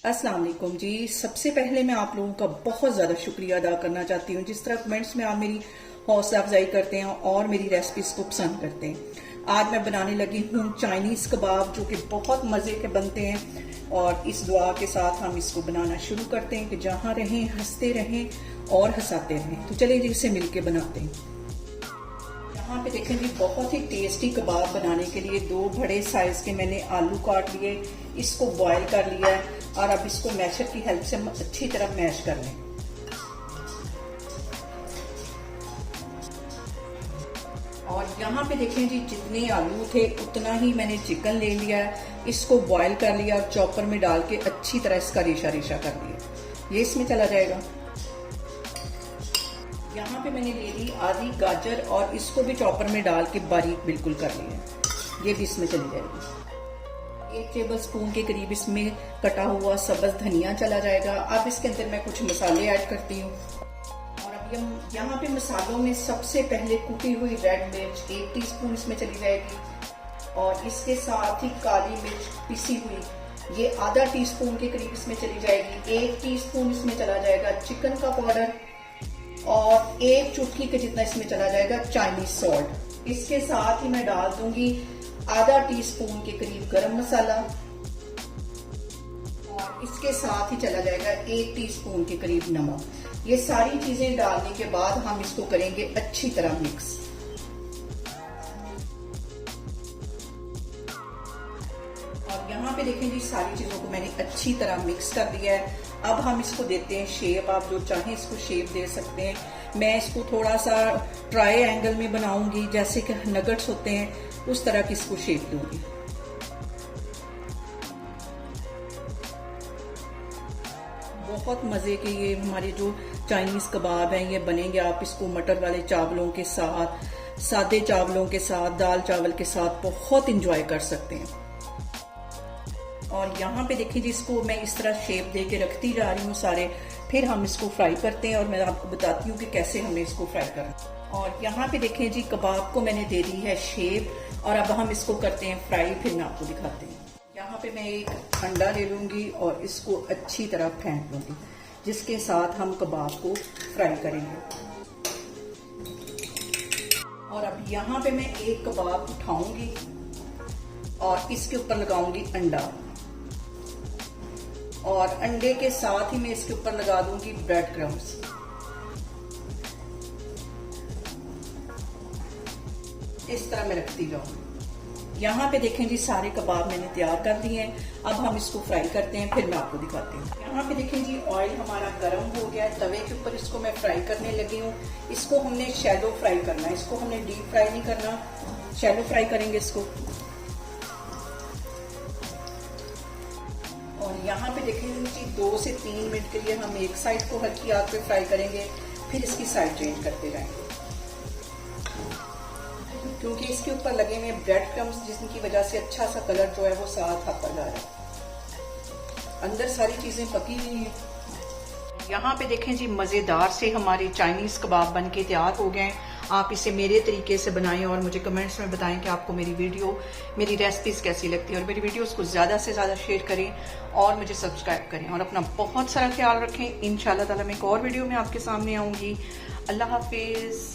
अस्सलाम वालेकुम जी। सबसे पहले मैं आप लोगों का बहुत ज़्यादा शुक्रिया अदा करना चाहती हूँ जिस तरह कमेंट्स में आप मेरी हौसला अफजाई करते हैं और मेरी रेसिपीज़ को पसंद करते हैं। आज मैं बनाने लगी हूँ चाइनीज़ कबाब जो कि बहुत मज़े के बनते हैं और इस दुआ के साथ हम इसको बनाना शुरू करते हैं कि जहाँ रहें हंसते रहें और हंसाते रहें। तो चलिए जी इसे मिलके बनाते हैं। यहाँ पे देखें जी बहुत ही टेस्टी कबाब बनाने के लिए 2 बड़े साइज के मैंने आलू काट लिए, इसको बॉईल कर लिया है और अब इसको मैशर की हेल्प से अच्छी तरह मैश कर लें। और यहाँ पे देखें जी जितने आलू थे उतना ही मैंने चिकन ले लिया है, इसको बॉईल कर लिया और चॉपर में डाल के अच्छी तरह इसका रेशा रेशा कर दिया। ये इसमें चला जाएगा। यहाँ पे मैंने ले ली आधी गाजर और इसको भी चॉपर में डाल के बारीक बिल्कुल कर लिया, ये भी इसमें चली जाएगी। 1 टेबल स्पून के करीब इसमें कटा हुआ सब्ज धनिया चला जाएगा। अब इसके अंदर मैं कुछ मसाले ऐड करती हूँ और अब यहाँ पे मसालों में सबसे पहले कुटी हुई रेड मिर्च 1 टीस्पून इसमें चली जाएगी और इसके साथ ही काली मिर्च पिसी हुई ये आधा टीस्पून के करीब इसमें चली जाएगी। 1 टीस्पून इसमें चला जाएगा चिकन का पाउडर और 1 चुटकी के जितना इसमें चला जाएगा चाइनीज सॉल्ट। इसके साथ ही मैं डाल दूंगी आधा टीस्पून के करीब गरम मसाला और इसके साथ ही चला जाएगा 1 टीस्पून के करीब नमक। ये सारी चीजें डालने के बाद हम इसको करेंगे अच्छी तरह मिक्स। और यहाँ पे देखें जी सारी चीजों को मैंने अच्छी तरह मिक्स कर दिया है। अब हम इसको देते हैं शेप, आप जो चाहें इसको शेप दे सकते हैं। मैं इसको थोड़ा सा ट्रायंगल में बनाऊंगी, जैसे कि नगट्स होते हैं उस तरह की इसको शेप दूंगी। बहुत मजे के ये हमारे जो चाइनीज कबाब हैं ये बनेंगे। आप इसको मटर वाले चावलों के साथ, सादे चावलों के साथ, दाल चावल के साथ बहुत इंजॉय कर सकते हैं। और यहाँ पे देखिए जी इसको मैं इस तरह शेप दे के रखती जा रही हूँ सारे, फिर हम इसको फ्राई करते हैं और मैं आपको बताती हूँ कि कैसे हमें इसको फ्राई करना। और यहाँ पे देखें जी कबाब को मैंने दे दी है शेप और अब हम इसको करते हैं फ्राई, फिर मैं आपको दिखाते हैं। यहाँ पे मैं एक अंडा ले लूंगी और इसको अच्छी तरह फेंट लूंगी जिसके साथ हम कबाब को फ्राई करेंगे। और अब यहाँ पे मैं एक कबाब उठाऊंगी और इसके ऊपर लगाऊंगी अंडा और अंडे के साथ ही मैं इसके ऊपर लगा दूंगी ब्रेड क्रम्स। इस तरह मैं रखती जाऊंगी। यहाँ पे देखें जी सारे कबाब मैंने तैयार कर दिए हैं। अब हम इसको फ्राई करते हैं, फिर मैं आपको दिखाती हूँ। यहाँ पे देखें जी ऑयल हमारा गर्म हो गया है, तवे के ऊपर इसको मैं फ्राई करने लगी हूँ। इसको हमने शैलो फ्राई करना है, इसको हमने डीप फ्राई नहीं करना, शैलो फ्राई करेंगे इसको। और यहाँ पे देखेंगे जी 2 से 3 मिनट के लिए हम एक साइड को हल्की आग पे फ्राई करेंगे, फिर इसकी साइड चेंज करते रहेंगे क्योंकि इसके ऊपर लगे हुए ब्रेड क्रम्स जिसकी वजह से अच्छा सा कलर जो है वो साथ आता जा रहा है, अंदर सारी चीजें पकी हुई हैं। यहाँ पे देखें जी मजेदार से हमारे चाइनीज कबाब बन के तैयार हो गए हैं। आप इसे मेरे तरीके से बनाएं और मुझे कमेंट्स में बताएं कि आपको मेरी वीडियो, मेरी रेसिपीज कैसी लगती है। और मेरी वीडियोस को ज्यादा से ज्यादा शेयर करें और मुझे सब्सक्राइब करें और अपना बहुत सारा ख्याल रखें। इंशाल्लाह ताला मैं एक और वीडियो में आपके सामने आऊंगी। अल्लाह हाफिज।